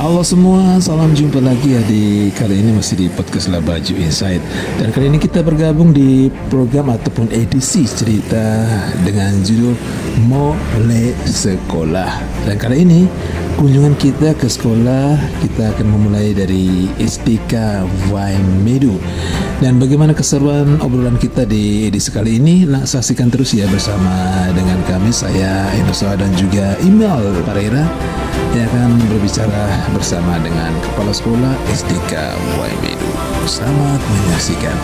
Halo semua, salam jumpa lagi ya kali ini masih di podcast Labaju Insight. Dan kali ini kita bergabung di program ataupun edisi cerita dengan judul Mulai Sekolah. Dan kali ini kunjungan kita ke sekolah, kita akan memulai dari SDK Waimedu. Dan bagaimana keseruan obrolan kita di edisi kali ini, saksikan terus ya bersama dengan kami, saya Enosa dan juga Email Pereira yang akan berbicara bersama dengan Kepala Sekolah SDK Waimedu. Selamat menyaksikan.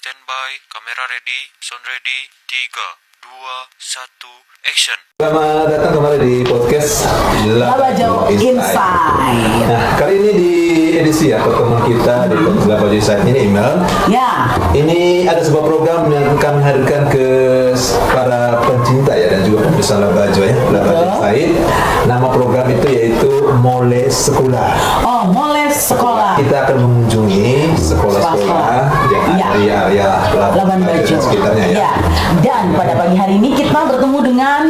Standby, kamera ready, sound ready, 3, 2, 1, action. Selamat datang kembali di podcast Labaju Insight. Nah, kali ini di edisi pertemuan kita di podcast Labaju Insight ini, Email. Ya. Ini ada sebuah program yang akan menghadirkan ke para pencinta ya dan juga pemirsa Labaju ya, Labaju Insight. Nama program itu yaitu Mulai Sekolah. Oh, Mulai Sekolah. Kita akan mengunjungi sekolah-sekolah yang ada di area Labuan Bajo sekitarnya ya. Dan pada pagi hari ini kita bertemu dengan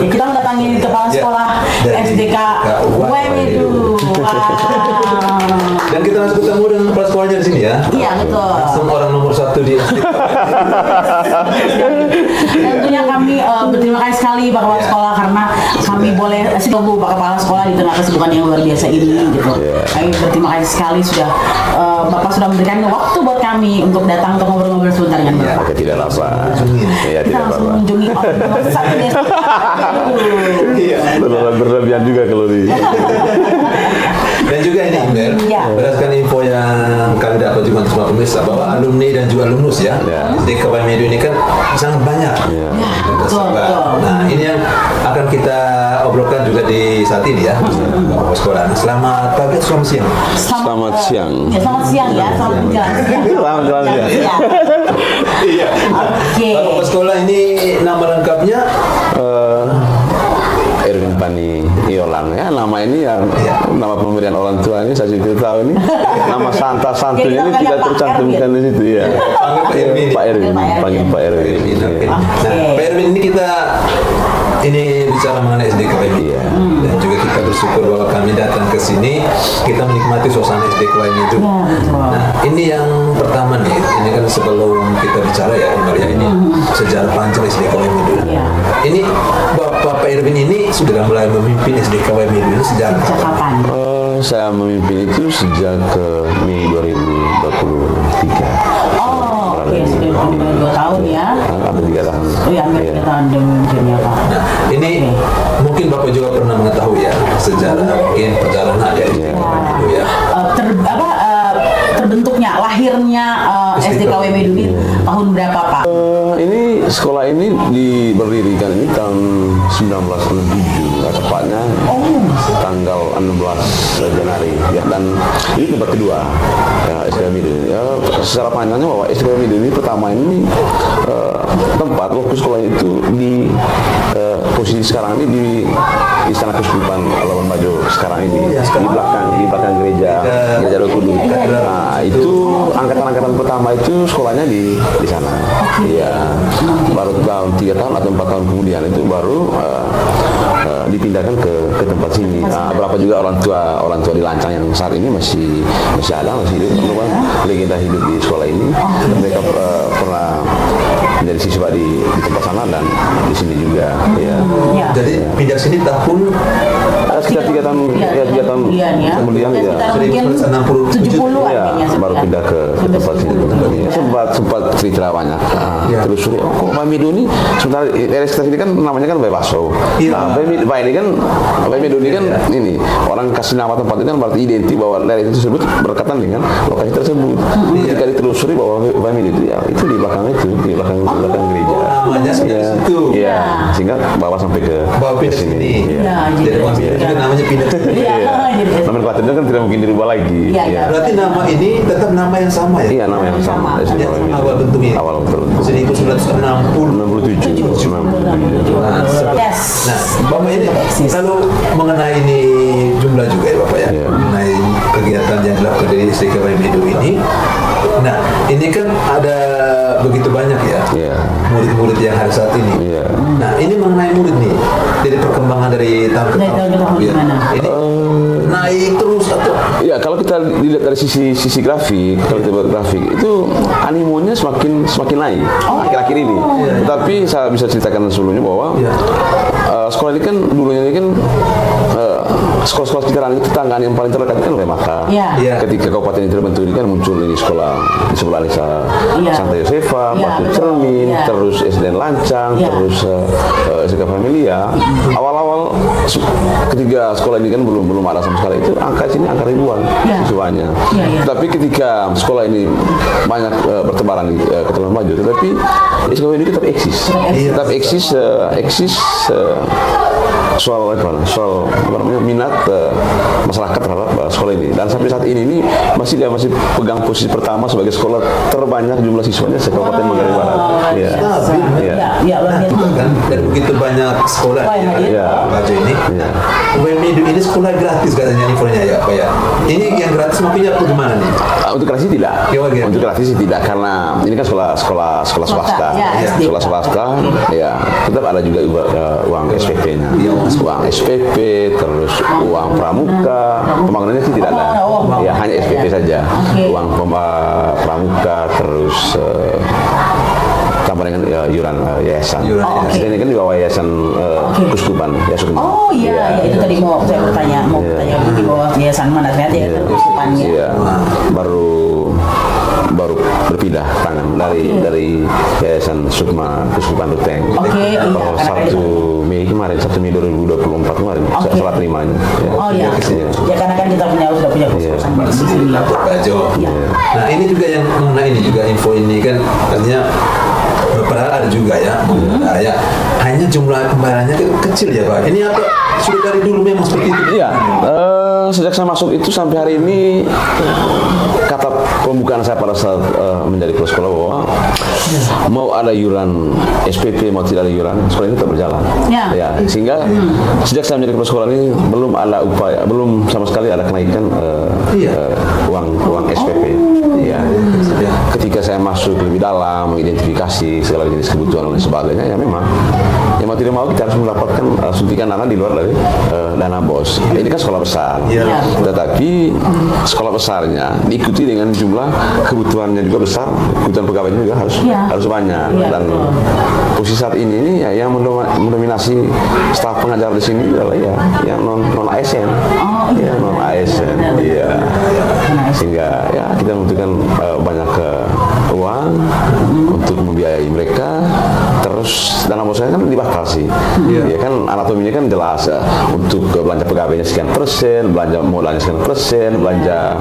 kita mendatangi kepala sekolah SDK Waimedu. Dan kita langsung ketemu dengan kepala sekolahnya di sini ya. Iya, betul. Langsung orang nomor 1 di SDK. Dan tentunya kami berterima kasih sekali Pak Kepala Sekolah karena kami boleh tunggu Pak Kepala Sekolah di tengah kesibukan yang luar biasa ini gitu. Kami berterima kasih sekali sudah Bapak sudah memberikan waktu buat kami untuk datang untuk ngobrol-ngobrol sebentar dengan Bapak. Tidak apa. Ya, Kita langsung mengunjungi orang nomor 1 di SDK. Berlebihan juga kalau di. Dan juga ini Inder, berdasarkan info yang kami dapat juga untuk semua pemirsa bahwa alumni dan juga alumnus ya, SDK Waimedu ini kan sangat banyak. Betul. Nah, ini yang akan kita obrolkan juga di saat ini ya, Bapak Sekolah. Selamat pagi, selamat siang. Selamat siang. Ya, selamat siang ya, selamat menjelang siang. Selamat siang. Iya. Oke. Bapak Sekolah ini nama lengkapnya Erwin Pani Iolang ya, nama ini yang nama pemberian orang tua ini saya tidak tahu ini. Nama santunya ini tidak tercantumkan di situ ya. Pak Erwin, panggil Pak Erwin. Nah, Pak Erwin ini kita bicara mengenai SDK Waimedu dan juga kita bersyukur bahwa kami datang ke sini kita menikmati suasana SDK Waimedu. Nah, ini yang pertama nih, ini kan sebelum kita bicara ya, ini sejarah panjang SDK Waimedu. Ini Bapak Erwin ini sudah mulai memimpin SDK Waimedu ini sejak kapan? Saya memimpin itu sejak Mei 2023. Oke, sudah 2 tahun ya. Hampir 3 tahun. Oh ya, hampir 3 tahun demikian ya Pak. Nah, ini mungkin Bapak juga pernah mengetahui ya sejarah mungkin perjalanan ya Waimedu ya. Terbentuknya, lahirnya SDK Waimedu ini tahun berapa Pak? Ini sekolah ini diberdirikan ini tahun 1967, tepatnya tanggal 16 Januari ya, dan ini tempat kedua ya, SDK Waimedu. Ya, secara panjangnya bahwa SDK Waimedu ini pertama ini tempat waktu sekolah itu di posisi sekarang ini di Istana Keuskupan Labuan Bajo sekarang ini di belakang gereja Roh Kudus. Nah, itu angkatan pertama itu sekolahnya di sana. Iya. Baru tahun 3 tahun atau 4 tahun kemudian itu baru dipindahkan ke tempat sini. Nah, berapa juga orang tua di Lancang yang saat ini masih ada, masih hidup, legenda hidup di sekolah ini. Mereka pernah menjadi siswa di tempat sana dan di sini juga. Ya. Jadi pindah sini tahun sekitar 3 tahun, ya 3 tahun kemudian ya. Mungkin 70 Ya, kayaknya baru pindah ke tempat sini. Sempat cerita banyak. Terus kok Pak Mido ini sebentar dari sekitar sini kan namanya kan Pak Baso. Nah, Pak ini kan ini orang kasih nama tempat itu kan berarti identik bahwa daerah itu tersebut berkaitan dengan lokasi tersebut. Ketika ditelusuri bahwa Pak Mido itu ya itu di belakang gereja. Namanya ya, situ. Ya, sehingga bawa sampai ke sini. Ya, Jadi maksudnya namanya pindah. Nama Pak itu kan tidak mungkin dirubah lagi. Iya. Berarti nama ini tetap nama yang sama ya? Iya, nama yang sama. Yang awal bentuknya. Awal bentuk. 1967. 67. Yes. Nah, Bapak ini kalau mengenai ini jumlah juga ya Bapak ya, mengenai kegiatan yang dilakukan dari STKW Mido ini. Nah, ini kan ada begitu banyak ya murid-murid yang hari saat ini. Nah, ini mengenai murid nih, dari perkembangan dari tahun ke tahun. Ini naik terus atau? Ya, kalau kita dilihat dari sisi grafik, kalau kita buat grafik itu animonya semakin naik akhir-akhir ini. Tetapi saya bisa ceritakan sebelumnya bahwa sekolah ini kan dulunya ini kan sekolah-sekolah sekitaran itu tetanggaan yang paling terdekat kan Mata. Ketika kabupaten itu terbentuk ini kan muncul ini sekolah di sebelah Alisa Santa Yosefa, Batu Cermin, terus SDN Lancang, terus SK Familia. Awal-awal ketika sekolah ini kan belum ada sama sekali itu angka ribuan siswanya. Tapi ketika sekolah ini banyak bertebaran di Kota Maju, tetapi sekolah ini tetap eksis. Soal minat masyarakat terhadap sekolah ini, dan sampai saat ini masih pegang posisi pertama sebagai sekolah terbanyak jumlah siswanya se-Kabupaten Manggarai Barat. Kan dari begitu banyak sekolah Baju ini. Mido ini sekolah gratis katanya infonya ya Pak ya. Ini yang gratis maksudnya bagaimana nih? Untuk gratis tidak. Untuk gratis tidak karena ini kan sekolah swasta. Sekolah swasta ya tetap ada juga uang SPP-nya. Uang SPP, terus uang pramuka, pembangunannya sih tidak ada. Ya hanya SPP saja. Uang pramuka, terus tambah dengan iuran yayasan. Ini kan di bawah yayasan Kuskupan. Oh iya, itu tadi mau saya bertanya, di bawah yayasan mana ternyata yayasan Kuskupannya. Iya, baru berpindah tangan dari yayasan Sukma Kuskupan Ruteng. Satu Mei 2024 kemarin setelah terimanya. Ya karena kan kita sudah punya Kuskupan di sini. Nah ini juga yang mengenai ini juga info ini kan artinya padahal ada juga ya, hanya jumlah pembayarannya kecil ya Pak. Ini apa sudah dari dulu memang seperti itu? Iya, sejak saya masuk itu sampai hari ini kata pembukaan saya pada saat menjadi kepala sekolah bahwa mau ada iuran SPP mau tidak ada iuran sekolah ini tetap berjalan. Sehingga sejak saya menjadi kepala sekolah ini belum ada upaya, belum sama sekali ada kenaikan uang SPP. Ketika saya masuk lebih dalam mengidentifikasi segala jenis kebutuhan dan sebagainya, ya memang mau tidak mau kita harus mendapatkan suntikan dana di luar dari dana BOS. Ini kan sekolah besar, tetapi sekolah besarnya diikuti dengan jumlah kebutuhannya juga besar, kebutuhan pegawainya juga harus banyak. Dan posisi saat ini yang mendominasi staf pengajar di sini adalah yang non ASN, non ASN, sehingga kita membutuhkan banyak uang untuk membiayai mereka. Terus dana bos saya kan dibatasi, kan anatominya kan jelas untuk belanja pegawainya sekian persen, belanja modalnya sekian persen, belanja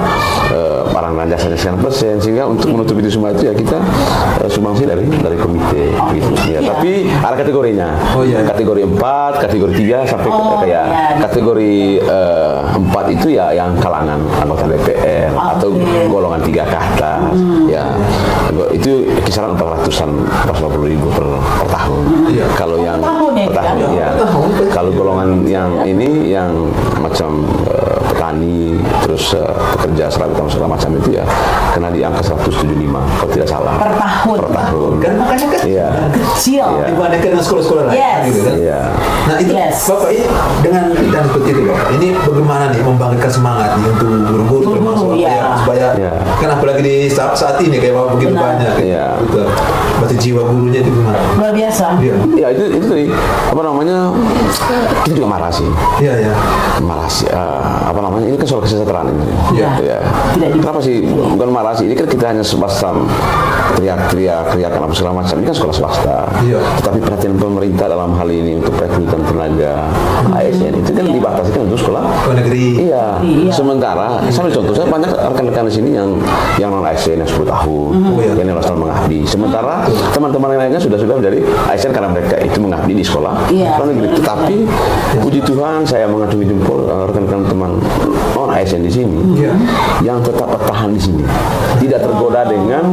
barang dan jasanya sekian persen, sehingga untuk menutupi itu semua itu kita sumbangsi dari komite gitu. Tapi ada kategorinya, kategori 4, kategori 3 sampai kayak kategori 4 itu yang kalangan anggota DPR atau golongan 3 ke atas, itu kisaran 450.000 per tahun. Kalau yang per tahun, kalau golongan yang ini yang macam petani terus pekerja serabutan segala macam itu kena di angka 175 kalau tidak salah per tahun. Kan makanya kan kecil dibandingkan dengan sekolah-sekolah lain gitu kan. Nah itu Bapak ini dengan seperti itu Bapak, ini bagaimana nih membangkitkan semangat nih untuk guru-guru termasuk supaya kan apalagi di saat ini kayak Bapak begitu banyak gitu. seperti jiwa gurunya itu gimana? Luar biasa. Iya. Ya itu tadi apa namanya, kita juga marah sih. Iya. Marah sih, apa namanya, ini kan soal kesejahteraan ini. Iya. Ya. Tidak di- Kenapa sih bukan marah sih? Ini kan kita hanya sebatas teriakan apa segala macam. Ini kan sekolah swasta. Iya. Tetapi perhatian pemerintah dalam hal ini untuk perekrutan tenaga ASN itu kan dibatasi kan untuk sekolah Negeri. Iya. Iya. Sementara, sambil contoh, saya banyak rekan-rekan di sini yang non ASN yang 10 tahun, yang 15 tahun mengabdi. Sementara teman-teman yang lainnya sudah menjadi ASN karena mereka itu mengabdi di sekolah Iya. negeri. Tetapi puji Tuhan saya mengacungi jempol rekan-rekan teman non ASN di sini yang tetap bertahan di sini, tidak tergoda dengan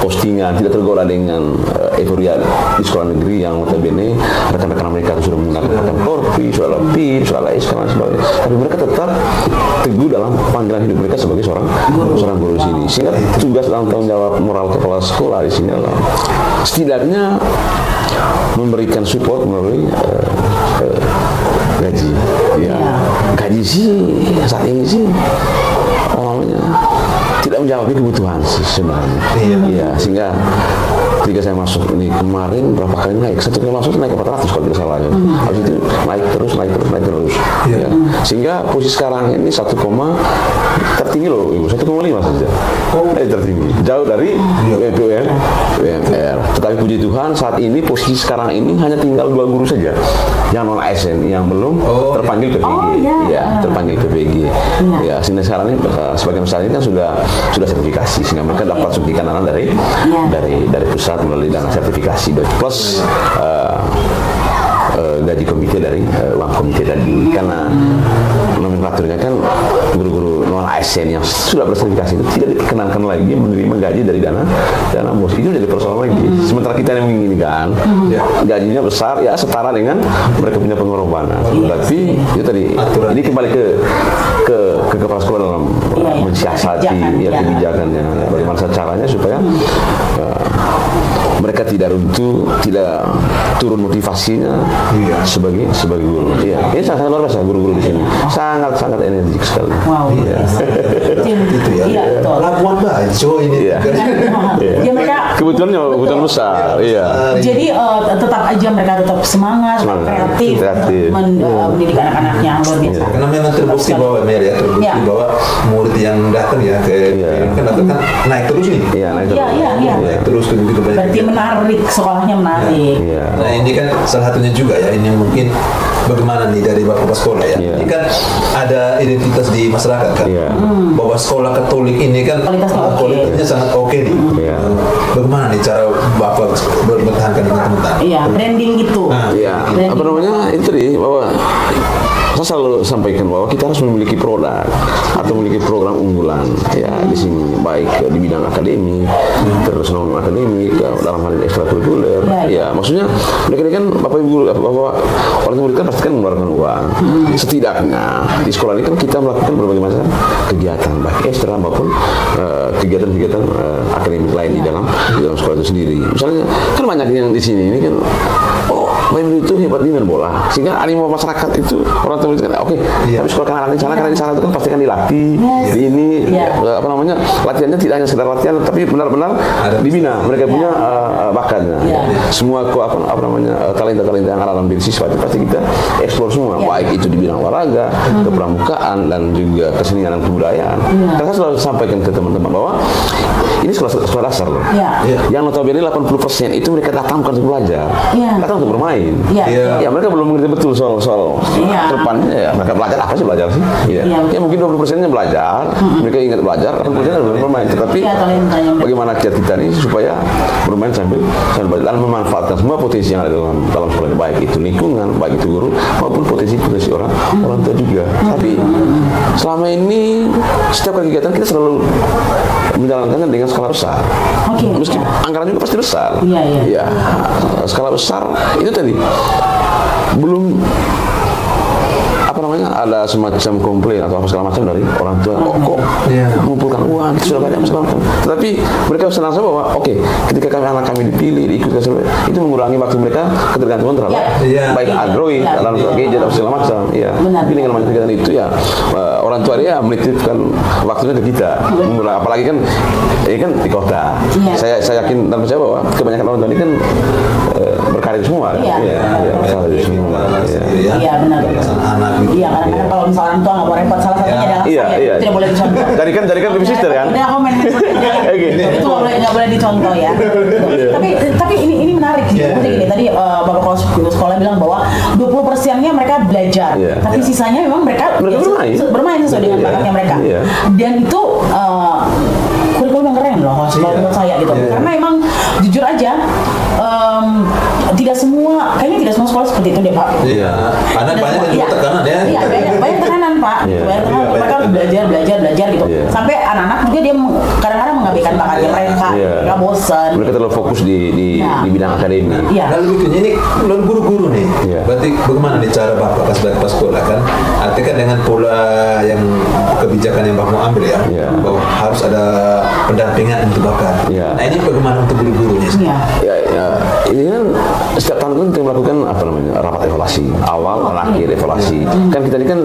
postingan, tidak tergoda dengan euforia di sekolah negeri yang notabene rekan-rekan mereka sudah menggunakan korpi, sudah lebih, sudah ASK dan sebagainya. Tapi mereka tetap teguh dalam panggilan hidup mereka sebagai seorang guru di sini. Sehingga tugas dan tanggung jawab moral kepala sekolah di sini adalah setidaknya memberikan support melalui gaji. Ya, gaji sih saat ini sih namanya tidak menjawab kebutuhan sih sebenarnya. Iya, sehingga ketika saya masuk ini kemarin berapa kali naik, satu kali masuk naik 400 kalau tidak salah ya. Habis itu naik terus. Ya. Sehingga posisi sekarang ini 1, tertinggi loh Ibu, 1,5 saja. Tertinggi, jauh dari UMR. Tetapi puji Tuhan saat ini posisi sekarang ini hanya tinggal 2 guru saja yang non ASN yang belum terpanggil ke PG. Ya, terpanggil ke PG. Ya, sehingga sekarang ini sebagian besar ini kan sudah sertifikasi, sehingga mereka dapat suntikan dana dari pusat melalui dana sertifikasi plus gaji komite dari uang komite tadi, karena nomenklaturnya kan guru-guru non ASN yang sudah bersertifikasi itu tidak dikenalkan lagi menerima gaji dari dana bos. Itu jadi persoalan lagi. Sementara kita yang menginginkan gajinya besar ya setara dengan mereka punya pengorbanan. Tapi itu tadi ini kembali ke kepala sekolah dalam mensiasati kebijakannya. Bagaimana caranya supaya mereka tidak runtuh, tidak turun motivasinya sebagai guru. Iya, ini sangat luar biasa guru-guru di sini. Sangat energik sekali. Wow. Iya. Itu ya. Iya, betul. Labuan Bajo ini. Iya. Ya, mereka Kebutuhan besar. Iya. jadi tetap aja mereka tetap semangat. kreatif. Mendidik anak-anaknya luar biasa. Karena memang terbukti bahwa bahwa murid yang datang ya kan datang kan naik terus nih. Iya, naik terus. Iya. Naik terus begitu banyak. Berarti menarik, sekolahnya menarik. Iya. Nah ini kan salah satunya juga ya, ini mungkin bagaimana nih dari Bapak Sekolah ya. Ini kan ada identitas di masyarakat kan. Bahwa sekolah Katolik ini kan kualitasnya sangat oke nih. Bagaimana nih cara Bapak bertahankan dengan teman-teman? Iya, branding gitu. Iya. Apa namanya itu nih bahwa saya selalu sampaikan bahwa kita harus memiliki produk atau memiliki program unggulan ya di sini, baik di bidang akademik, terus non akademik, dalam hal ekstrakurikuler. Ya, maksudnya mereka ini kan Bapak Ibu bahwa orang murid kan pasti kan mengeluarkan uang. Setidaknya di sekolah ini kan kita melakukan berbagai macam kegiatan baik ekstra maupun kegiatan-kegiatan akademik lain di dalam sekolah itu sendiri. Misalnya kan banyak yang di sini ini kan Bapak Ibu itu hebat di main bola, sehingga animo masyarakat itu orang tua itu kan tapi sekolah karena di sana itu kan pasti kan dilatih, apa namanya latihannya tidak hanya sekedar latihan, tapi benar-benar dibina mereka punya bakatnya. Semua apa namanya talenta-talenta yang ada dalam diri siswa itu pasti kita eksplor semua, baik itu di bidang olahraga, kepramukaan dan juga kesenian dan kebudayaan. Karena saya selalu sampaikan ke teman-teman bahwa ini sekolah dasar loh. Yang notabene 80% itu mereka datang bukan untuk belajar, datang untuk bermain. Ya mereka belum mengerti betul soal depannya. Ya mereka belajar apa sih sih? Ya mungkin 20%-nya belajar, mereka ingat belajar, 80%-nya bermain. Tetapi bagaimana kita ini supaya bermain sambil belajar dan memanfaatkan semua potensi yang ada dalam sekolah, baik itu lingkungan, baik itu guru maupun potensi orang tua juga. Tapi selama ini setiap kegiatan kita selalu menjalankannya dengan skala besar. Meski anggaran juga pasti besar. Iya. Skala besar itu tadi belum apa namanya ada semacam komplain atau apa segala macam dari orang tua. Oh, kok mengumpulkan uang itu sudah banyak segala macam. Tetapi mereka senang saja bahwa oke, ketika anak kami dipilih, diikut itu mengurangi waktu mereka ketergantungan terhadap baik Android, dalam gadget atau segala macam. Iya. Tapi dengan banyak kegiatan itu ya orang tua dia menitipkan waktunya ke kita. Apalagi kan ini kan di kota. Saya yakin dan percaya bahwa kebanyakan orang tua ini kan berkarir semua. Berkarir semua. Iya benar. Anak gitu. Iya kadang-kadang kalau misalnya orang tua nggak mau repot, salah satunya adalah saya tidak boleh dicontoh. Jadikan baby sister kan? Ini aku main itu nggak boleh dicontoh ya. Tapi ini menarik sih. Maksudnya gini, tadi bapak kepala sekolah bilang bahwa 20%-nya mereka belajar, tapi sisanya memang mereka bermain sesuai dengan bakatnya mereka. Dan itu kurikulum yang keren loh kalau menurut saya gitu. Karena emang jujur aja kayaknya tidak semua sekolah seperti itu deh Pak. Iya. Karena banyak yang juga tekanan ya. Iya, banyak tekanan Pak. Banyak tekanan, mereka harus belajar gitu. Sampai anak-anak juga dia kadang-kadang mengabaikan bakatnya mereka bosan. Mereka terlalu fokus di bidang akademik. Lalu berikutnya ini lalu guru-guru nih. Berarti bagaimana nih cara Bapak pas sekolah kan? Artinya kan dengan pola yang kebijakan yang Bapak mau ambil ya, bahwa harus ada pendampingan untuk bakat. Nah ini bagaimana untuk guru-gurunya? Ini kan setiap tahun kita melakukan rapat evaluasi awal, akhir evaluasi. Kan kita ini kan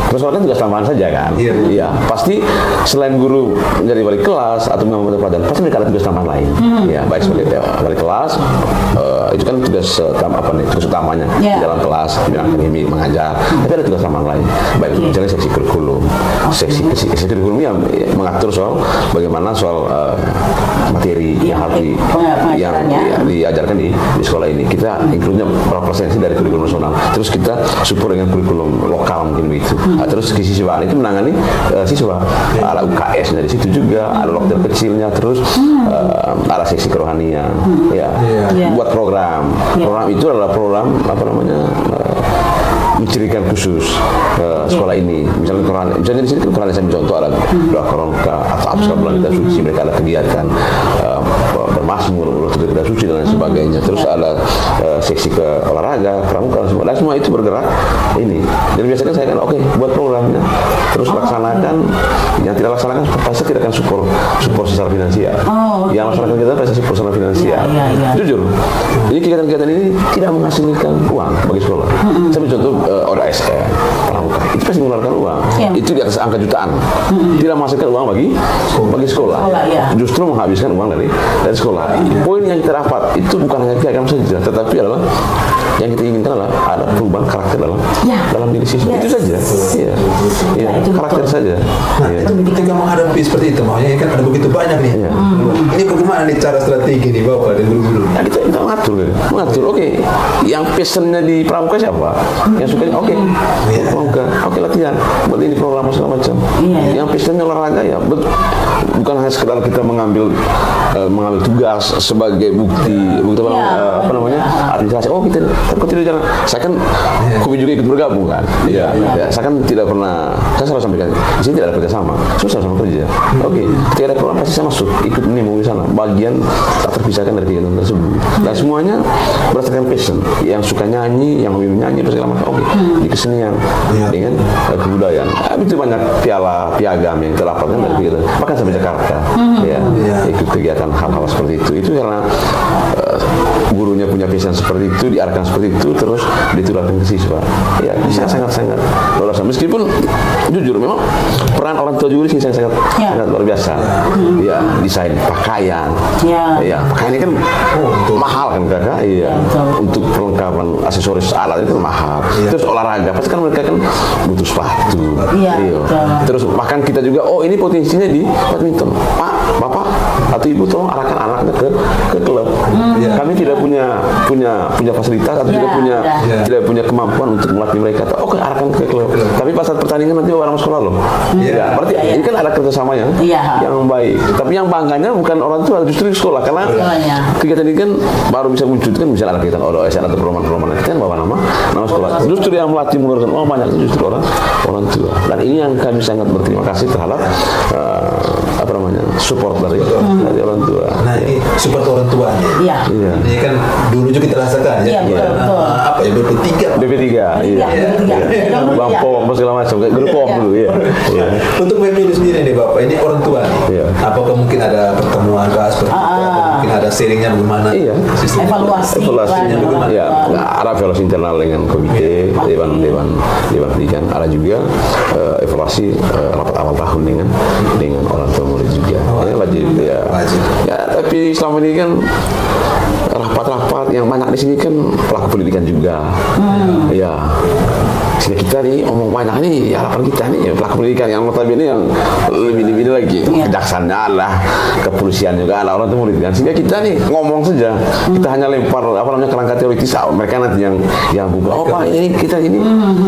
persoalan tugas tambahan saja kan. Iya. Pasti selain guru menjadi wali kelas atau mengambil pelajaran, pasti mereka ada tugas tambahan lain. Ya, baik sebagai wali kelas itu kan tugas tugas utamanya di dalam kelas, bidang akademik mengajar. Tapi ada tugas tambahan lain. Baik misalnya seksi kurikulum. Seksi kurikulum yang mengatur soal bagaimana soal materi yang harus diajarkan di sekolah ini. Kita include-nya berapa persen sih dari kurikulum nasional. Terus kita support dengan kurikulum lokal mungkin begitu. Terus kesiswaan itu menangani siswa. Ada UKS dari situ juga, ada dokter kecilnya, terus ada seksi kerohanian. Buat program. Program itu adalah program mencirikan khusus sekolah ini. Misalnya di sini Quran saya contoh ada doa Koronka atau apa bulan kita suci, mereka ada kegiatan bermasmur, kita suci dan lain sebagainya. Terus ada seksi ke olahraga, pramuka semua. Dan semua itu bergerak ini. Dan biasanya saya kan buat programnya. Terus laksanakan, yang tidak laksanakan pasti tidak akan support secara finansial. Yang laksanakan kita pasti support secara finansial. Jujur, ini kegiatan-kegiatan ini tidak menghasilkan uang bagi sekolah. Saya contoh ODSN, pramuka, itu pasti mengeluarkan uang. Itu di atas angka jutaan. Tidak menghasilkan uang bagi sekolah. Justru menghabiskan uang dari sekolah. Poin yang kita dapat itu bukan hanya piagam saja, tetapi adalah yang kita inginkan adalah ada perubahan karakter dalam diri siswa. Itu saja. Karakter saja. Ketika menghadapi seperti itu, makanya kan ada begitu banyak nih. Ini bagaimana nih cara strategi nih Bapak dan guru-guru? Kita mengatur. Yang passionnya di pramuka siapa? Yang suka pramuka. Latihan. Buat ini program segala macam. Yang passionnya olahraga bukan hanya sekedar kita mengambil tugas sebagai bukti administrasi. Kita tidak jalan. Saya kan kami juga ikut bergabung kan. Saya kan tidak pernah. Saya selalu sampaikan di sini tidak ada kerjasama. Susah sama kerja. Ketika ada program pasti saya masuk ikut menimba di sana. Bagian tak terpisahkan dari kegiatan tersebut. Dan semuanya berdasarkan passion. Yang suka nyanyi, yang hobi menyanyi, segala macam. Di kesenian, dengan kebudayaan. Itu banyak piagam yang terdapatkan dari kegiatan. Bahkan sampai Jakarta, ikut kegiatan hal-hal seperti itu. Itu karena gurunya punya passion seperti itu, diarahkan seperti itu, terus ditularkan ke siswa. Bisa sangat-sangat luar biasa. Meskipun jujur, memang peran orang tua juga di sini sangat luar biasa. Desain pakaian. Pakaian ini kan mahal kan kakak. Untuk perlengkapan aksesoris alat itu mahal. Terus olahraga, pasti kan mereka kan butuh sepatu. Terus bahkan kita juga, ini potensinya di badminton. Pak, Bapak atau Ibu tolong arahkan anaknya ke klub. Kami tidak punya fasilitas atau juga tidak punya kemampuan untuk melatih mereka. Arahkan ke klub. Tapi pas saat pertandingan nanti orang sekolah loh. Berarti ini kan ada kerjasama yang baik. Tapi yang bangganya bukan orang tua, justru di sekolah, karena kegiatan ini kan baru bisa muncul kan misalnya ada kegiatan ODSN atau program-program kan bawa nama sekolah. Justru yang melatih mengeluarkan uang banyak itu justru orang tua. Dan ini yang kami sangat berterima kasih terhadap support dari orang tua. Nah ini support orang tua nih. Ini kan dulu juga kita rasakan Betul. Apa ya BP3. BP3, iya. Bang Pom, segala macam, kayak grup Pom dulu, ya. Untuk memilih sendiri nih Bapak, ini orang tua nih. Iya. Apakah mungkin ada pertemuan seperti itu? Atau mungkin ada sharingnya bagaimana? Iya. Sistem Evaluasinya bagaimana? Ya, ada evaluasi internal dengan komite dewan pendidikan, ada juga evaluasi rapat awal tahun dengan orang tua murid juga. Ya, wajib. Ya, tapi selama ini kan rapat-rapat yang banyak di sini kan pelaku pendidikan juga. Ya. Sini kita nih omong banyak nih harapan kita nih pelaku pendidikan yang notabene yang lebih lagi kejaksaan lah, kepolisian juga lah, orang tua murid kan. Sehingga kita nih ngomong saja, kita hanya lempar kerangka teoritis, mereka nanti yang buka. Oh Pak, ini kita ini,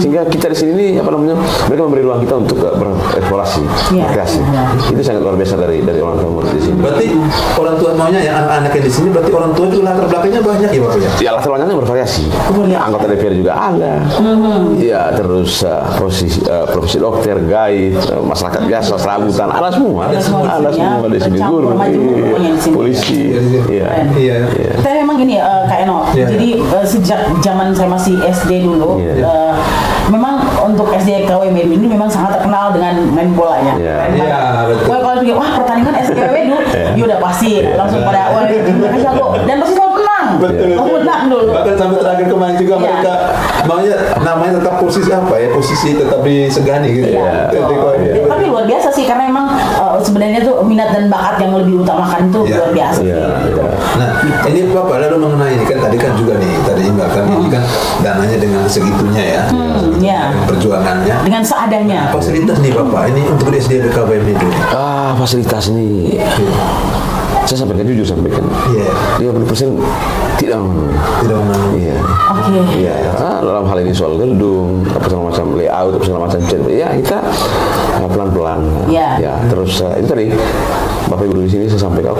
sehingga kita di sini nih mereka memberi ruang kita untuk bereksplorasi, berkreasi. Itu sangat luar biasa dari orang tua murid di sini. Berarti orang tua maunya yang anak-anak yang di sini, berarti orang tua juga latar belakangnya banyak ya Bapak ya? Ya latar belakangnya bervariasi. Anggota DPR juga ada. Ya terus profesi dokter, guide, masyarakat biasa, serabutan, ada semua di sini, guru, polisi. Iya. Tapi memang gini Kak Eno, jadi sejak zaman saya masih SD dulu, memang untuk SD KW Medan ini memang sangat terkenal dengan main bolanya. Iya, betul. Kalau pikir wah pertandingan SD KW dulu, ya udah pasti langsung pada wah mereka jago dan pasti selalu menang. Betul. Menang dulu. Bahkan sampai terakhir kemarin juga mereka namanya tetap posisi apa ya? Posisi tetap disegani gitu. Iya. Tapi luar biasa sih karena memang sebenarnya tuh minat dan bakat yang lebih utamakan itu luar biasa. Nah, ini Bapak lalu mengenai ini kan tadi kan juga nih tadi Imbal kan ini kan dananya dengan segitunya ya. Perjuangannya dengan seadanya. Fasilitas nih Bapak ini untuk di SD KWM itu. Fasilitas ini saya sampaikan jujur 50% tidak memenuhi. Iya. Oke. Iya. Dalam hal ini soal gedung, segala macam layout, segala macam ya kita pelan-pelan. Ya. Terus itu tadi Bapak Ibu di sini saya sampaikan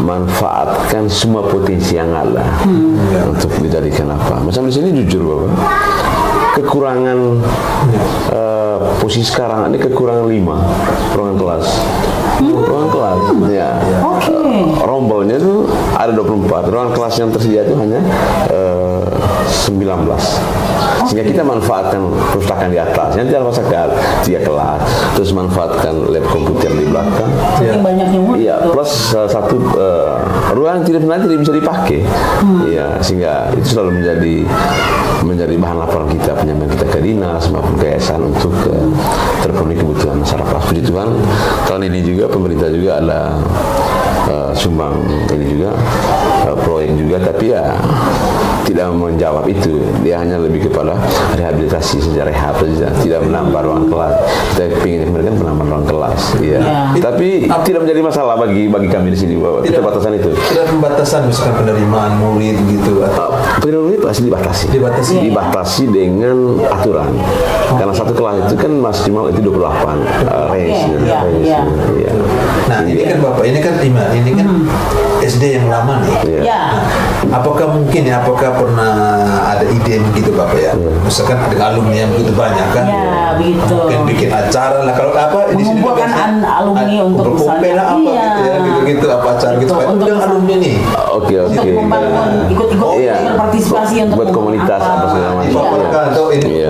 manfaatkan semua potensi yang ada untuk dijadikan apa. Macam di sini jujur Bapak, kekurangan posisi sekarang ini kekurangan 5 ruangan kelas. Ruangan kelas, ya. Rombelnya itu ada 24. Ruangan kelas yang tersedia itu hanya 19. Sehingga kita manfaatkan perpustakaan di atas. Nanti ada masyarakat 3 kelas. Terus manfaatkan lab komputer di belakang. Iya, plus satu ruang tidak bisa dipakai. Iya, sehingga itu selalu menjadi bahan laporan kita, penyampaian kita ke dinas maupun ke yayasan untuk terpenuhi kebutuhan masyarakat. Puji Tuhan, tahun ini juga pemerintah juga ada sumbang ini juga proyek juga, tapi ya tidak menjawab itu. Dia hanya lebih kepada rehabilitasi saja, rehab saja, tidak menambah ruang kelas. Kita ingin mereka menambah ruang kelas, tapi tidak menjadi masalah bagi kami di sini bahwa kita batasan itu. Tidak pembatasan misalkan penerimaan murid gitu atau penerimaan murid pasti dibatasi dengan aturan. Karena satu kelas itu kan maksimal itu 28 range-nya. Nah, ini kan Bapak, ini kan SD yang lama nih. Apakah pernah ada ide begitu Bapak ya? Misalkan ada alumni yang begitu banyak kan? Begitu. Mungkin bikin acara lah kalau di sini mengumpulkan alumni untuk misalnya gitu apa acara gitu. Untuk alumni nih. Oke. Untuk membangun ikut-ikut berpartisipasi untuk buat komunitas apa segala macam. Atau ini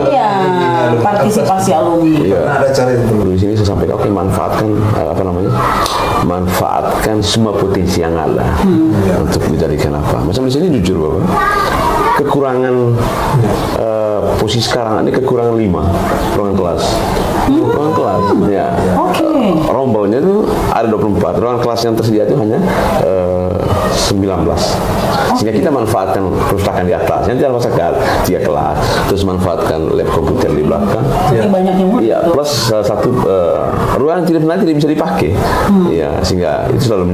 partisipasi alumni. Ada cara itu. Di sini saya sampaikan manfaatkan semua potensi yang ada untuk dijadikan apa. Macam di sini jujur Bapak, kekurangan posisi sekarang ini kekurangan 5 ruangan kelas. Ruangan kelas, ya. Rombelnya itu ada 24. Ruangan kelas yang tersedia itu hanya 19. Sehingga kita manfaatkan perpustakaan di atas. Nanti ada masyarakat 3 kelas. Terus manfaatkan lab komputer di belakang. Iya, plus satu ruang tidak bisa dipakai. Iya, sehingga itu selalu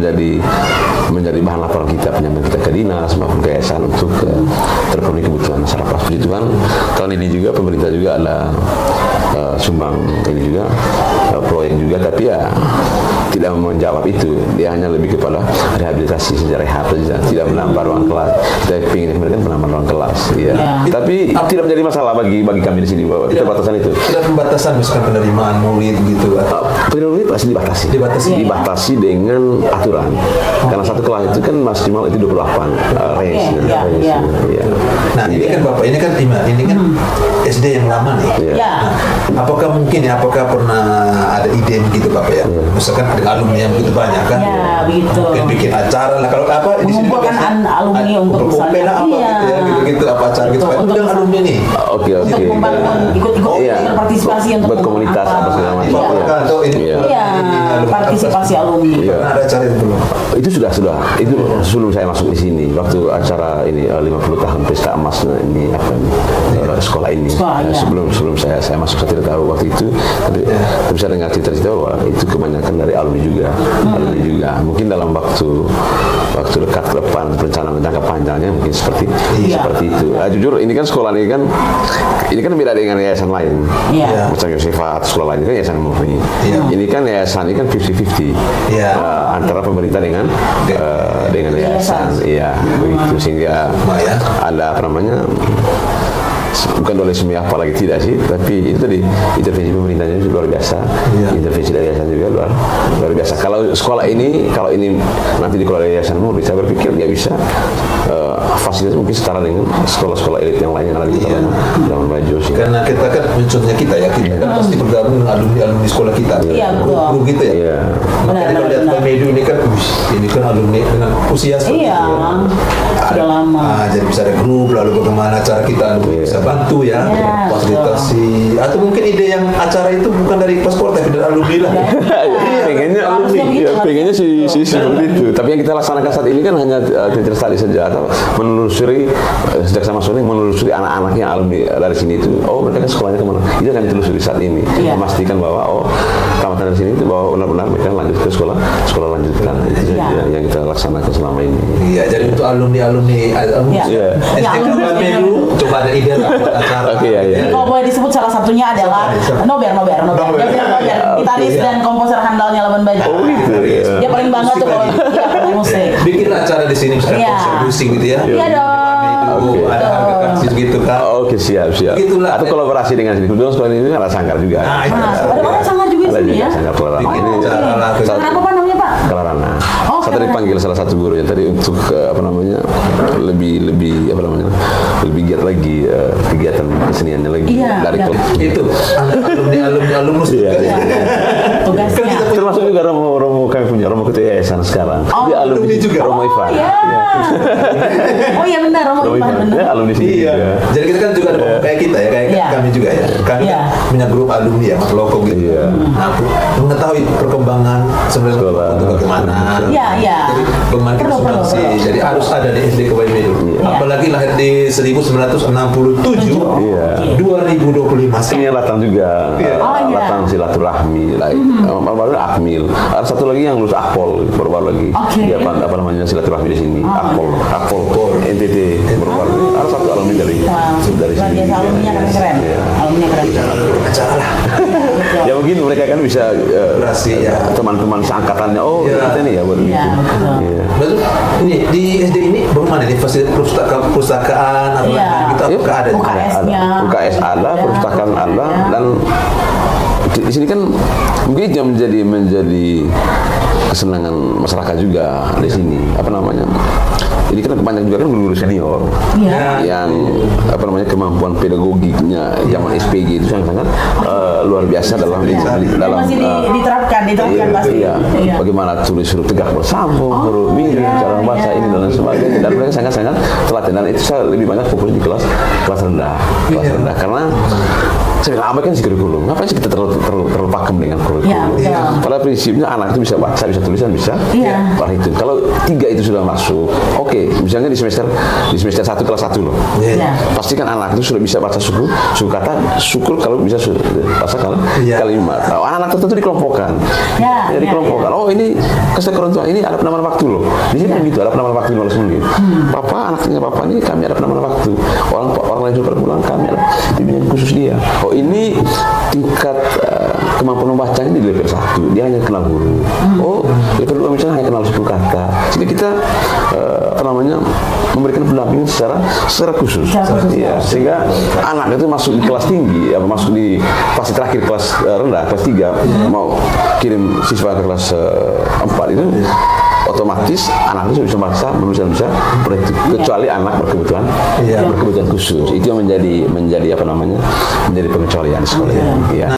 menjadi bahan laporan kita, penyampaian kita ke dinas maupun ke yayasan untuk terpenuhi kebutuhan masyarakat. Puji Tuhan, tahun ini juga pemerintah juga ada sumbang ini juga proyek juga, tapi ya tidak tidak menjawab itu. Dia hanya lebih kepada rehabilitasi saja, rehab saja, tidak menambah ruang kelas. Kita ingin mereka menambah ruang kelas. Ya. Tapi tidak menjadi masalah bagi kami di sini bahwa itu batasan itu. Tidak pembatasan misalkan penerimaan murid gitu. Penerimaan murid pasti dibatasi. Dibatasi dengan aturan. Karena satu kelas itu kan maksimal itu 28 range. Nah ini kan Bapak, ini kan SD yang lama nih. Nah, apakah pernah ada ide begitu Bapak ya? Misalkan ada alumni yang begitu banyak kan? Begitu. Mungkin bikin acara lah, kalau apa di sini mengumpulkan alumni untuk misalnya gitu apa acara gitu. Undang alumni nih. Oke. Untuk membangun ikut berpartisipasi untuk buat komunitas apa segala macam. Partisipasi alumni. Pernah ada acara itu belum? Itu sudah. Itu sebelum saya masuk di sini, waktu acara ini 50 tahun pesta emas ini sekolah ini. Sebelum saya masuk, saya tidak tahu waktu itu. Tapi saya dengar cerita-cerita bahwa itu kebanyakan dari alumni juga. Mungkin dalam waktu dekat ke depan rencana jangka panjangnya mungkin seperti itu. Jujur ini kan sekolah ini kan beda dengan yayasan lain. Misalnya Yosefat, sekolah lain kan yayasan murni. Ini kan yayasan ini kan 50-50 antara pemerintah dengan yayasan. Iya, begitu sehingga ada apa namanya, bukan oleh semua apalagi tidak sih, tapi itu tadi intervensi pemerintahnya luar biasa, intervensi dari yayasan juga luar biasa. Kalau sekolah ini nanti dikelola yayasan murid, saya berpikir dia bisa fasilitas mungkin setara dengan sekolah-sekolah elit yang lain yang ada di dalam Bajo sih. Karena kita kan mencontohnya kita kan pasti bergabung dengan alumni sekolah kita. Guru gitu ya. Iya. Makanya kalau lihat Pak Medu ini kan alumni dengan usia seperti itu. Sudah lama. Jadi bisa ada grup, lalu bagaimana cara kita bisa bantu ya, fasilitasi. Atau mungkin ide yang acara itu bukan dari paspor tapi dari alumni lah. Pengennya sih seperti itu. Tapi yang kita laksanakan saat ini kan hanya teacher study saja, atau menelusuri sejak sama sore menelusuri anak-anaknya alumni dari sini itu. Mereka kan sekolahnya kemana? Itu yang ditelusuri saat ini. Memastikan bahwa tamatan dari sini itu bahwa benar-benar mereka lanjut ke sekolah lanjutkan. Itu yang kita laksanakan selama ini. Iya, jadi untuk alumni SD Pak Medu coba ada ide buat acara. Kalau boleh disebut salah satunya adalah Nober, gitaris dan komposer handalnya Labuan Bajo. Dia paling bangga tuh kalau dia musik. Bikin acara di sini misalkan konser musik gitu ya. Iya dong. Ada harga karcis gitu kan. Oke, siap. Begitulah. Atau kolaborasi dengan sini. Kebetulan sekolah ini ada sanggar juga. Ada orang sanggar juga di sini ya. Sanggar Kelarana. Ini Sanggar apa namanya Pak? Kelarana. Saya tadi panggil salah satu gurunya tadi untuk lebih giat lagi kegiatan keseniannya lagi dari itu alumni tugasnya. Termasuk juga Romo kami punya Romo Ketua Yayasan sekarang. Dia alumni juga. Romo Ivan. Oh iya benar, Romo Ivan benar. Dia alumni sini juga. Jadi kita kan juga ada kayak kita ya, kayak kami juga ya. Kami kan punya grup alumni ya, Mas Loko gitu. Nah, mengetahui perkembangan sebenarnya untuk bagaimana. Jadi pemakai asuransi. Jadi harus ada di SD Kebayan Medu. Apalagi lahir di 1967, 2025. Ini yang datang juga, datang silaturahmi, baru Akmil. Ada satu lagi yang lulus Akpol, baru lagi. Dia apa namanya silaturahmi di sini. Akpol, NTT, baru. Ada satu alumni dari sini. Alumninya keren. Alumninya keren. Acara lah. Ya mungkin mereka kan bisa teman-teman seangkatannya. Kita nih ya baru gitu. Betul. Ini di SD ini bagaimana nih fasilitas perpustakaan atau gitu apakah ada? UKS ada, perpustakaan ada, dan di sini kan mungkin menjadi kesenangan masyarakat juga di sini. Ini kan banyak juga kan guru-guru senior yang kemampuan pedagogiknya zaman SPG itu sangat luar biasa dalam masih diterapkan pasti. Bagaimana tulis huruf tegak bersambung, huruf mirip, cara membaca ini dan sebagainya. Dan mereka sangat telaten, dan itu saya lebih banyak fokus di kelas rendah. Karena saya bilang abaikan si kurikulum. Ngapain sih kita terlalu pakem dengan kurikulum? Pada prinsipnya anak itu bisa baca, bisa tulisan, bisa perhitung. Kalau 3 itu sudah masuk, misalnya di semester 1 kelas 1 loh. Pastikan anak itu sudah bisa baca suku kata, syukur kalau bisa baca kalimat. Anak tertentu dikelompokkan. Dikelompokkan. Ini kesehatan orang tua, ini ada penambahan waktu loh. Di sini kan gitu, ada penambahan waktu 15 menit. Anaknya papa ini kami ada penambahan waktu. Orang lain sudah pulang, kami ada bimbingan khusus dia. Ini tingkat kemampuan membacanya di level 1 dia hanya kenal huruf. Level 2 misalnya hanya kenal 10 kata. Jadi kita memberikan pendampingan secara khusus. Ya, sehingga anak itu masuk di kelas tinggi, masuk di fase terakhir kelas rendah, kelas 3 mau kirim siswa ke kelas 4 itu otomatis anak itu bisa membaca, menulis dan bisa berhitung. Kecuali anak berkebutuhan khusus. Itu yang menjadi pengecualian sekolah ini. Ya.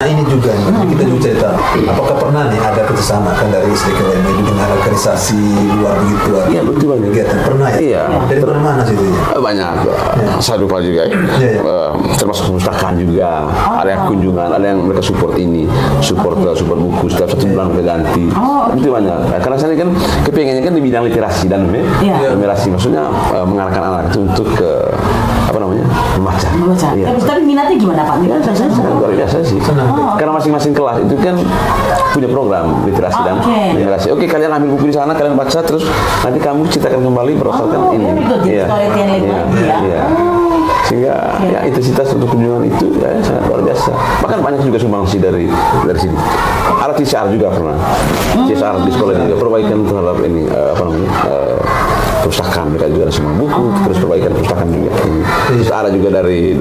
Ini juga, kita juga cerita, apakah pernah nih ada kerjasama kan dari SDKWMI dengan organisasi luar begitu? Iya betul banget. Kegiatan pernah ya? Iya. Dari mana sih itu? Banyak. Saya lupa juga. Termasuk perpustakaan juga. Ada yang kunjungan, ada yang mereka support ini, support buku setiap 1 bulan berganti. Itu banyak. Karena saya kan kepengennya kan di bidang literasi dan numerasi, maksudnya mengarahkan anak itu untuk membaca. Iya. Tapi minatnya gimana Pak? Luar biasa sih. Karena masing-masing kelas itu kan punya program literasi dan numerasi. Oke, kalian ambil buku di sana, kalian baca, terus nanti kamu ceritakan kembali berdasarkan ini. Iya. Sehingga intensitas untuk kunjungan itu sangat luar biasa. Bahkan banyak juga sumbangsi dari sini. Ada CSR juga pernah. CSR di sekolah juga perbaikan terhadap ini perpustakaan, mereka juga ada semua buku, terus perbaikan perpustakaan juga. Terus ada juga dari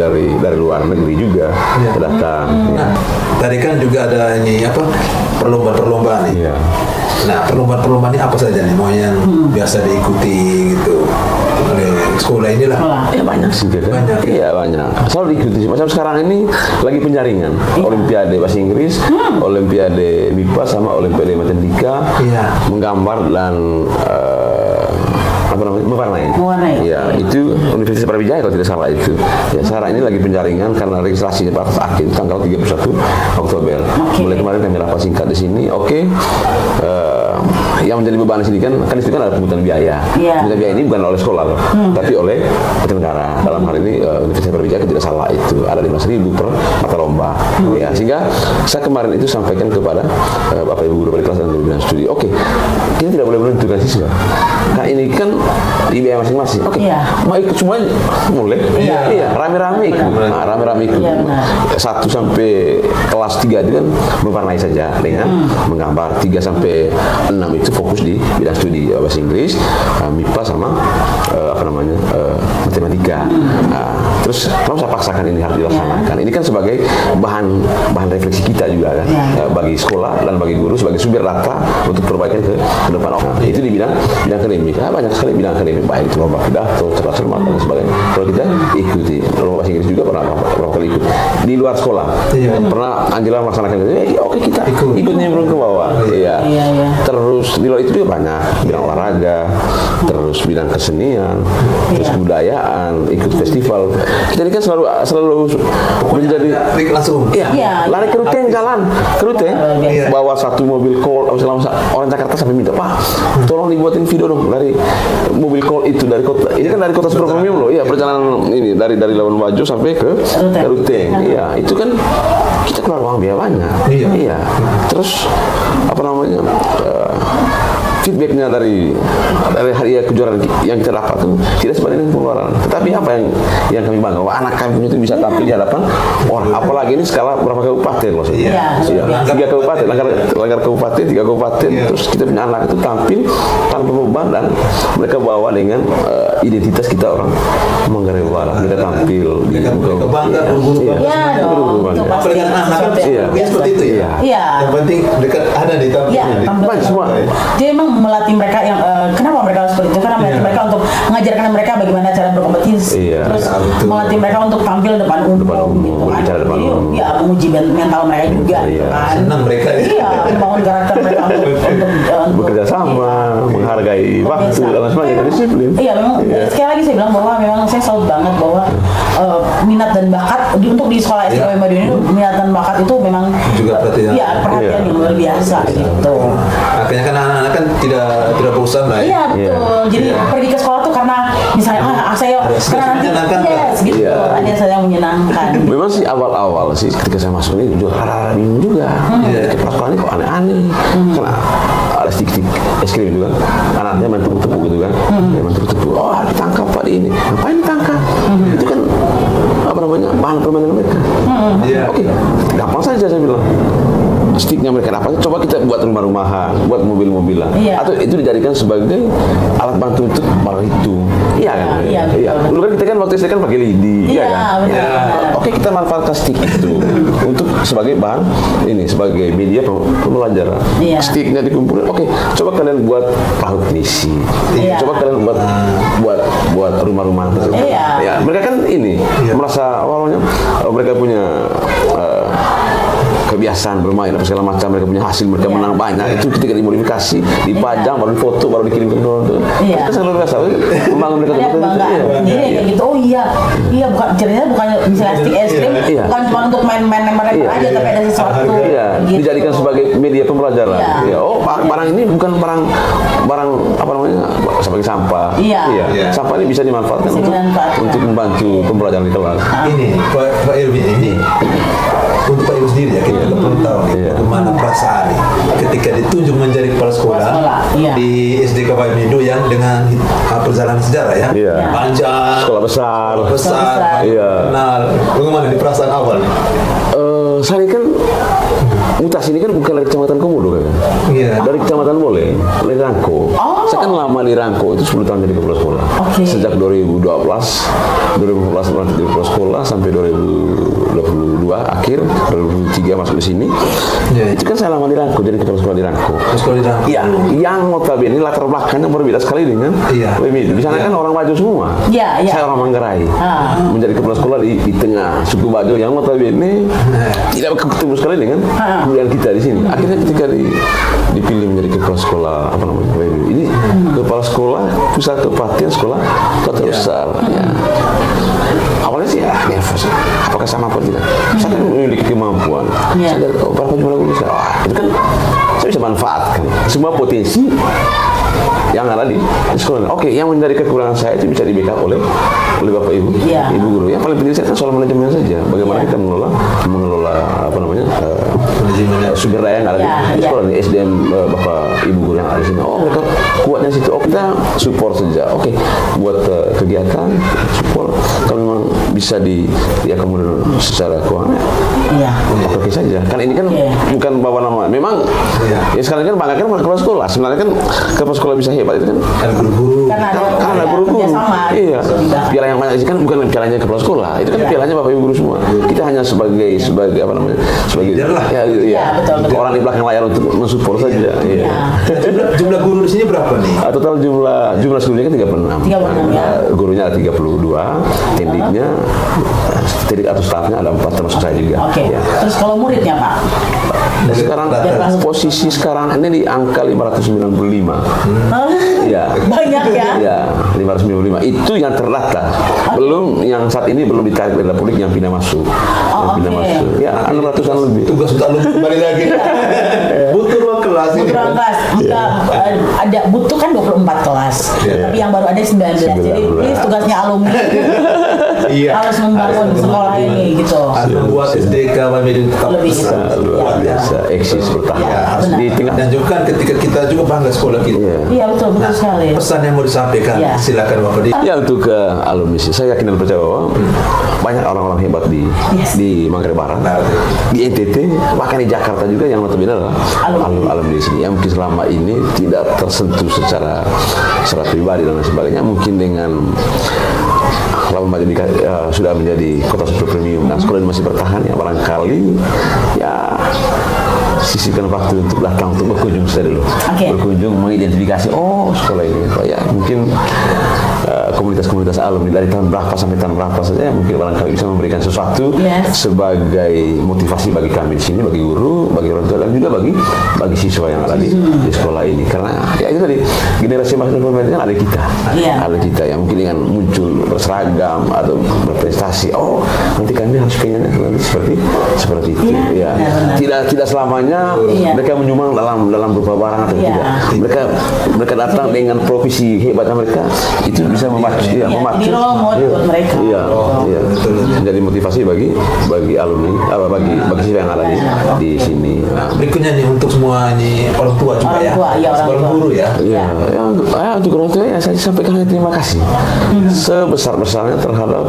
luar negeri juga datang. Nah, tadi kan juga ada ini perlombaan nih. Iya. Nah, perlombaan ini apa saja nih? Mau yang biasa diikuti gitu oleh sekolah inilah. Ya banyak sih kan. Iya banyak. Selalu diikuti. Macam sekarang ini lagi penjaringan. Olimpiade bahasa Inggris, Olimpiade MIPA sama Olimpiade Matematika. Menggambar dan mewarnai. Ya, itu Universitas Brawijaya kalau tidak salah itu. Ya, sekarang ini lagi penjaringan karena registrasinya batas akhir tanggal 31 Oktober. Mulai kemarin kami rapat singkat di sini. Yang menjadi beban di sini kan di situ kan ada pungutan biaya. Pungutan biaya ini bukan oleh sekolah loh, tapi oleh penyelenggara. Dalam hal ini Universitas Brawijaya tidak salah itu ada 15.000 per mata lomba. Ya, sehingga saya kemarin itu sampaikan kepada Bapak Ibu guru pada kelas dan bidang studi. Kita tidak boleh menentukan siswa. Nah, ini kan di biaya masing-masing. Mau ikut semuanya boleh. Rame-rame ikut. Rame-rame ikut. 1 sampai kelas 3 itu kan mewarnai saja dengan menggambar. 3 sampai 6 itu fokus di bidang studi bahasa Inggris, MIPA sama matematika. Terus kalau saya paksakan ini harus dilaksanakan. Ini kan sebagai bahan refleksi kita juga kan, bagi sekolah dan bagi guru sebagai sumber data untuk perbaikan ke depan. Itu di bidang akademik. Banyak sekali bidang akademik, baik itu lomba pidato, cerdas cermat dan sebagainya. Kalau kita ikuti lomba bahasa Inggris juga pernah berapa kali ikut di luar sekolah. Pernah Angela melaksanakan itu. Kita ikut nimbrung ke bawah. Terus di luar itu juga banyak bidang olahraga, terus bidang kesenian, terus kebudayaan, ikut festival. Kita ini kan selalu menjadi langsung. Lari ke rute jalan, bawa 1 mobil call, orang Jakarta sampai minta, Pak, tolong dibuatin video dong dari mobil call itu dari kota. Ini kan dari kota Supropremium loh. Perjalanan ini dari Labuan Bajo sampai ke Ruteng. Itu kan kita keluar uang biaya banyak. Terus feedbacknya dari hadiah kejuaraan yang kita dapat itu tidak sebanding dengan pengeluaran. Tetapi apa yang kami bangga, bahwa anak kami itu bisa tampil di hadapan orang, apalagi ini skala berapa kabupaten loh. Iya. 3 kabupaten, Langgar kabupaten, 3 kabupaten, terus kita punya anak itu tampil tanpa beban dan mereka bawa dengan identitas kita orang Manggarai Barat. Mereka tampil di mereka bangga guru-guru Apalagi anak-anak seperti itu ya. Iya. Yang penting mereka ada di tampil. Iya, Baik semua. Dia emang melatih mereka yang kenapa mereka harus seperti itu? Karena melatih mereka untuk mengajarkan mereka bagaimana cara berkompetisi. Terus melatih mereka untuk tampil depan umum gitu kan. Jadi ya menguji mental mereka juga gitu kan. Senang mereka ya. Iya, membangun karakter mereka untuk bekerja sama, menghargai waktu dan sebagainya, disiplin. Iya, memang sekali lagi saya bilang bahwa memang saya salut banget bahwa minat dan bakat untuk di sekolah SDKW Madiun ini minat dan bakat itu memang juga perhatian. Iya, perhatian yang luar biasa gitu. Makanya kan anak-anak kan tidak bosan lah ya. Iya betul. Jadi pergi ke sekolah tuh karena misalnya saya karena nanti gitu. Ada saya yang menyenangkan. Memang sih awal-awal sih ketika saya masuk ini rada-rada bingung juga. Ketika sekolah ini kok aneh-aneh. Karena ada sedikit es krim juga. Anaknya main tepuk-tepuk gitu kan. Main tepuk-tepuk. Oh ditangkap Pak di ini. Ngapain ditangkap? Itu kan apa namanya bahan permainan mereka. Oke, gampang saja saya bilang. Sticknya mereka dapat, coba kita buat rumah-rumahan, buat mobil-mobilan, atau itu dijadikan sebagai alat bantu untuk barang itu, iya kan? Iya. Dulu kan kita kan waktu SD kan pakai lidi, iya kan? Oke, kita manfaatkan stick itu untuk sebagai bahan ini, sebagai media pembelajaran. Sticknya dikumpulin, oke, coba kalian buat perahu misi, coba kalian buat rumah-rumahan. Ya, mereka kan ini merasa awalnya mereka punya kebiasaan bermain apa segala macam, mereka punya hasil, mereka menang banyak, itu ketika dimodifikasi, dipajang, baru difoto, baru dikirim ke orang itu. Itu sangat luar biasa, membangun mereka kayak gitu. Oh iya, bukan ceritanya bukan misalnya stick es krim, bukan cuma untuk main-main aja, tapi ada sesuatu. Gitu. Dijadikan sebagai media pembelajaran. Oh, barang ini bukan barang apa namanya sebagai sampah. Sampah ini bisa dimanfaatkan untuk membantu pembelajaran di kelas. Ini Pak Irwin ini. Untuk Pak Ibu sendiri ya, kita juga perlu tahu nih bagaimana perasaan ketika ditunjuk menjadi kepala sekolah di SD Kabupaten Mido yang dengan perjalanan sejarah ya, panjang, sekolah besar, kenal. Bagaimana di perasaan awal? Saya kan mutasi ini kan bukan dari Kecamatan Komodo kan? Dari Kecamatan Bole, dari Rangko. Saya kan lama di Rangko, itu 10 tahun jadi kepala sekolah. Sejak 2014 berlanjut di kepala sekolah sampai 2022 akhir, 2023 masuk di sini. Itu kan saya lama di Rangko, jadi kepala sekolah di Rangko. Iya, yang notabene latar belakangnya berbeda sekali dengan Wemido. Di sana kan orang Bajo semua. Saya orang Manggarai. Menjadi kepala sekolah di tengah suku Bajo yang notabene tidak ketemu sekali dengan kemudian kita di sini. Akhirnya ketika dipilih menjadi kepala sekolah apa namanya ini kepala sekolah pusat kepatian sekolah kota besar. Awalnya sih nervous. Apakah sama apa tidak? Saya kan memiliki kemampuan. Saya berapa jumlah guru saya? Itu kan saya bisa manfaatkan semua potensi yang ada di sekolah. Oke, yang menjadi kekurangan saya itu bisa di-backup oleh Bapak Ibu, Ibu guru. Yang paling penting saya kan soal manajemen saja. Bagaimana kita mengelola apa namanya sumber daya yang ada di sekolah, di SDM Bapak Ibu guru yang ada di sini. Oh, mereka kuatnya situ. Oh, kita support saja. Oke, buat kegiatan support. Kalau memang bisa diakomodir secara keuangan, oke saja. Kan ini kan bukan bawa nama. Memang ya sekarang kan banggakan kepala sekolah. Sebenarnya kan kepala sekolah bisa hebat itu kan guru-guru. Karena guru-guru. Iya. Piala yang banyak kan bukan pialanya kepala sekolah. Itu kan pialanya Bapak Ibu guru semua. Kita hanya sebagai apa namanya? Sebagai betul. Orang di belakang layar untuk mensupport saja. Jumlah guru di sini berapa nih? Total jumlah seluruhnya kan 36. Gurunya ada 32, tendiknya atau stafnya ada 4 termasuk saya juga. Terus kalau muridnya Pak? Sekarang posisi sekarang ini di angka 595. Banyak ya? Ya, 595. Itu yang terdata. Belum yang saat ini belum ditarik dari Republik yang pindah masuk. Yang pindah masuk. Ya, 600-an lebih. Tugas untuk alumni kembali lagi. Butuh ruang kelas kelas ini. Butuh ruang kelas. Kita ada butuh kan 24 kelas. Tapi yang baru ada 19. Jadi please tugasnya alumni harus membangun sekolah ini gitu. Membuat SDK Bamidu tetap Lebih besar. Luar biasa, eksis bertahan. Di tengah dan juga kan ketika kita juga bangga sekolah kita. Iya betul sekali. Pesan yang mau disampaikan, silakan Bapak Di. Ya untuk alumni, saya yakin dan percaya bahwa banyak orang-orang hebat di Manggarai Barat, di NTT, bahkan di Jakarta juga yang notabene adalah alumni di sini. Yang mungkin selama ini tidak tersentuh secara pribadi dan lain sebagainya. Mungkin dengan lama sudah menjadi kota super premium dan sekolah ini masih bertahan, ya barangkali ya sisihkan waktu untuk datang untuk berkunjung saja dulu. Berkunjung, mengidentifikasi sekolah ini ya mungkin komunitas-komunitas alumni dari tahun berapa sampai tahun berapa saja mungkin barangkali bisa memberikan sesuatu sebagai motivasi bagi kami di sini, bagi guru, bagi orang tua dan juga bagi siswa yang ada di sekolah ini. Karena ya itu tadi generasi masa depan kan ada kita yang mungkin dengan muncul berseragam atau berprestasi, nanti kami harus pengen seperti itu. Ya, tidak selamanya mereka menyumbang dalam berupa barang atau tidak. Mereka datang dengan profesi hebatnya mereka, itu bisa memacu buat mereka. Menjadi motivasi bagi alumni, bagi siswa yang ada di sini. Nah, berikutnya nih untuk semua ini orang tua juga sekolah guru ya. Untuk orang tua ya saya sampaikan terima kasih sebesar-besarnya terhadap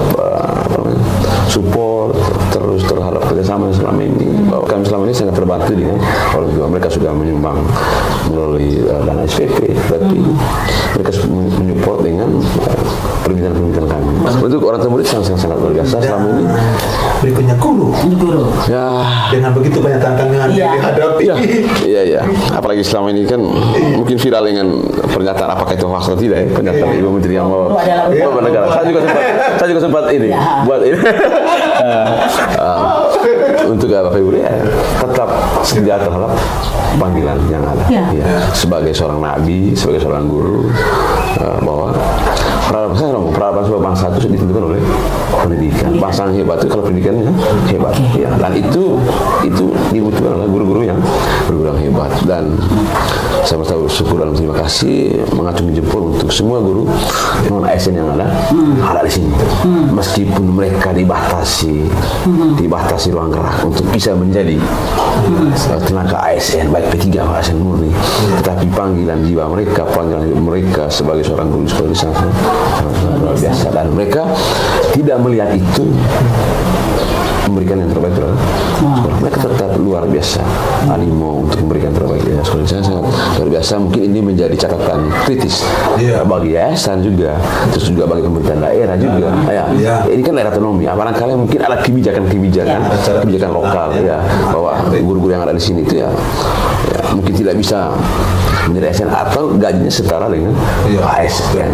support terus terhadap kerjasama selama ini. Bahwa kami selama ini sangat terbantu dengan orang tua. Mereka sudah menyumbang melalui dana SPP, tapi mereka menyupport dengan permintaan kami. Untuk orang tua murid sangat luar biasa selama ini. Berikutnya guru. Ya. Dengan begitu banyak tantangan yang dihadapi. Iya. Apalagi selama ini kan mungkin viral dengan pernyataan apakah itu hoax atau tidak ya, pernyataan Ibu Menteri yang mau negara. Saya juga sempat ini buat ini. Untuk Bapak Ibu ya tetap setia terhadap panggilan yang ada. Sebagai seorang nabi, sebagai seorang guru, bahwa peradaban sebuah bangsa itu ditentukan oleh pendidikan. Bangsa yang hebat itu kalau pendidikannya hebat. Dan itu dibutuhkan oleh guru-guru yang hebat. Dan saya bersyukur dan terima kasih mengacungi jempol untuk semua guru non ASN yang ada di sini. Meskipun mereka dibatasi ruang gerak untuk bisa menjadi tenaga ASN baik P3 atau ASN murni, tetapi panggilan jiwa mereka sebagai seorang guru sekolah di sana sangat luar biasa, dan mereka tidak melihat itu memberikan yang terbaik terhadap sekolah. Mereka tetap luar biasa animo untuk memberikan terbaik di sekolah. Saya sangat luar biasa. Mungkin ini menjadi catatan kritis bagi yayasan juga, terus juga bagi pemerintahan daerah juga. Ini kan daerah otonomi. Barangkali mungkin ada kebijakan lokal bahwa guru-guru yang ada di sini itu mungkin tidak bisa menjadi ASN atau gajinya setara dengan ASN.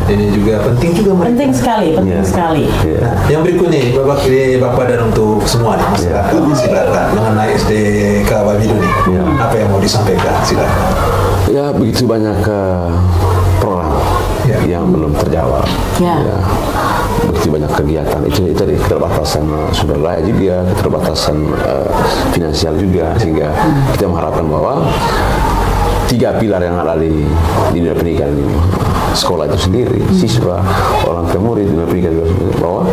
Ini juga penting sekali. Nah, yang berikutnya Bapak dan untuk semua nih masyarakat silakan mengenai SDK Bamidu nih. Apa yang mau disampaikan? Silakan. Ya begitu banyak program yang belum terjawab. Begitu banyak kegiatan itu dari keterbatasan sumber daya juga, keterbatasan finansial juga, sehingga kita mengharapkan bahwa 3 pilar yang ada di dunia pendidikan ini, sekolah itu sendiri, siswa, orang tua murid, dunia pendidikan juga, bahwa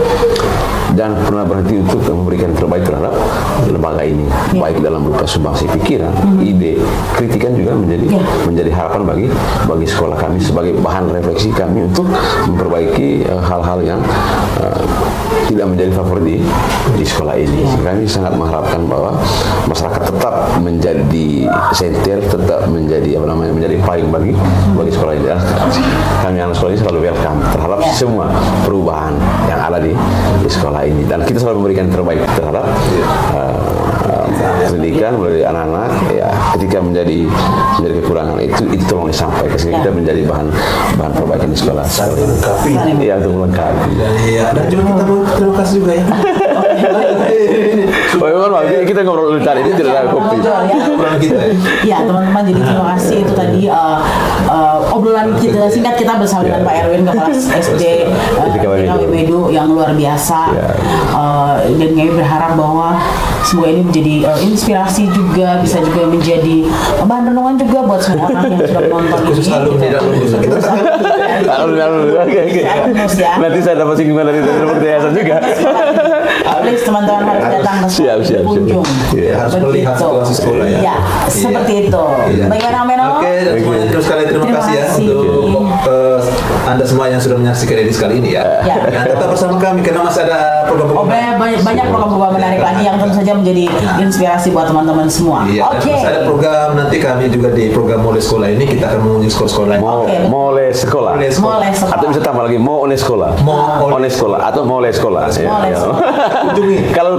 jangan pernah berhenti untuk memberikan terbaik terhadap lembaga ini, baik dalam berupa sumbangsi pikiran, ide, kritikan juga menjadi harapan bagi sekolah kami sebagai bahan refleksi kami untuk memperbaiki hal-hal yang tidak menjadi favorit di sekolah ini. Kami sangat mengharapkan bahwa masyarakat tetap menjadi senter, tetap menjadi payung bagi sekolah ini. Kami anak sekolah ini selalu welcome terhadap semua perubahan yang ada di sekolah ini, dan kita selalu memberikan terbaik terhadap pendidikan melalui anak-anak. Ketika menjadi kekurangan itu tolong disampaikan sehingga kita menjadi bahan perbaikan di sekolah. Saling melengkapi. Untuk melengkapi. Dan juga kita mau terima kasih juga ya. Oh iya kan, kita ngobrol dulu tadi, ini tidak ada kopi. Ngobrol, ya. Obrolan kita ya. Ya teman-teman, jadi terima kasih itu tadi obrolan kita singkat kita bersama dengan Pak Erwin, Kepala SD TKW yang luar biasa. Dan kami berharap bahwa semoga ini menjadi inspirasi juga, bisa juga menjadi bahan renungan juga buat semua orang yang sudah menonton Khusus ini. alumni dan lulusan kita. Oke. Nanti saya dapat singgungan dari yayasan juga. Please teman-teman harus datang ke Siap. kunjung. Harus melihat situasi sekolah ya. Ya, seperti itu. Iya. Bagaimana Meno? Oke, semuanya terus sekali terima Terima kasih ya kasih. untuk Anda semua yang sudah menyaksikan edisi kali ini ya. Ya. Dan tetap bersama kami karena masih ada Oh, program-program. banyak program-program menarik lagi yang tentu saja menjadi inspirasi buat teman-teman semua. Iya, dan Oke. masih ada program nanti kami juga di program Mole Sekolah ini kita akan mengunjungi sekolah-sekolah. Mole sekolah. Mole sekolah. Mulai sekolah. Atau bisa tambah lagi mau one sekolah. One sekolah atau mole sekolah. Ya, Mole ya. sekolah. Kunjungi. Kalau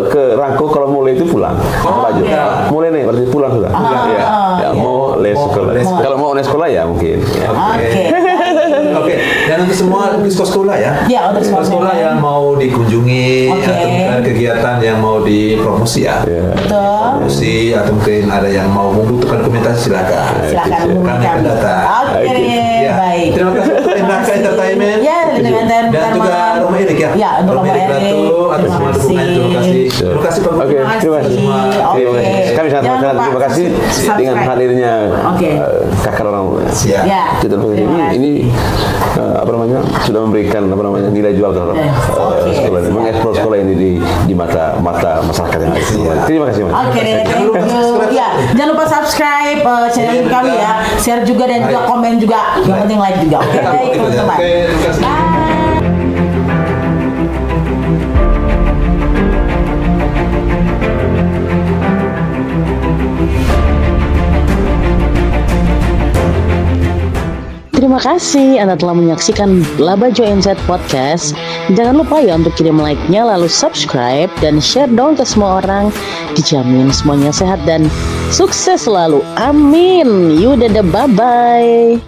ke Rangko kalau mulai itu pulang. Baju. oke. Mulai nih berarti pulang sudah. Ya, mole sekolah. Kalau mau one sekolah ya mungkin. Ya. Oke. Oke, dan untuk semua di sekolah ya. Ya, untuk sekolah yang mau dikunjungi Oke. atau mungkin kegiatan yang mau dipromosi ya. Betul. Promosi atau mungkin ada yang mau membutuhkan dokumentasi silakan. Silakan hubungi Kami akan kami. datang. Oke, Ya. baik. Terima kasih untuk Indaka Entertainment. Ya, dengan dan juga Roma Erik ya. Ya, untuk Roma Erik. Ratu atas semua dukungan. Terima kasih. Terima kasih Pak. Oke, terima kasih. Oke. Terima kasih. Kami sangat Jangan lupa terima kasih subscribe. dengan hadirnya Oke. kakak orang Siap. Ya. Kita ini apa namanya sudah memberikan nilai jual terhadap Oke. sekolah ini, mengeksplor sekolah ini di mata masyarakat yang lain. Terima kasih Mas. Oke, thank you. Ya, jangan lupa subscribe channel kami ya, share juga dan juga komen juga. Yang penting like juga. Oke, baik teman-teman. Oke, terima kasih. Bye. Terima kasih Anda telah menyaksikan Labajo Insight Podcast. Jangan lupa ya untuk kirim like-nya, lalu subscribe dan share dong ke semua orang. Dijamin semuanya sehat dan sukses selalu. Amin. Yaudah, bye-bye.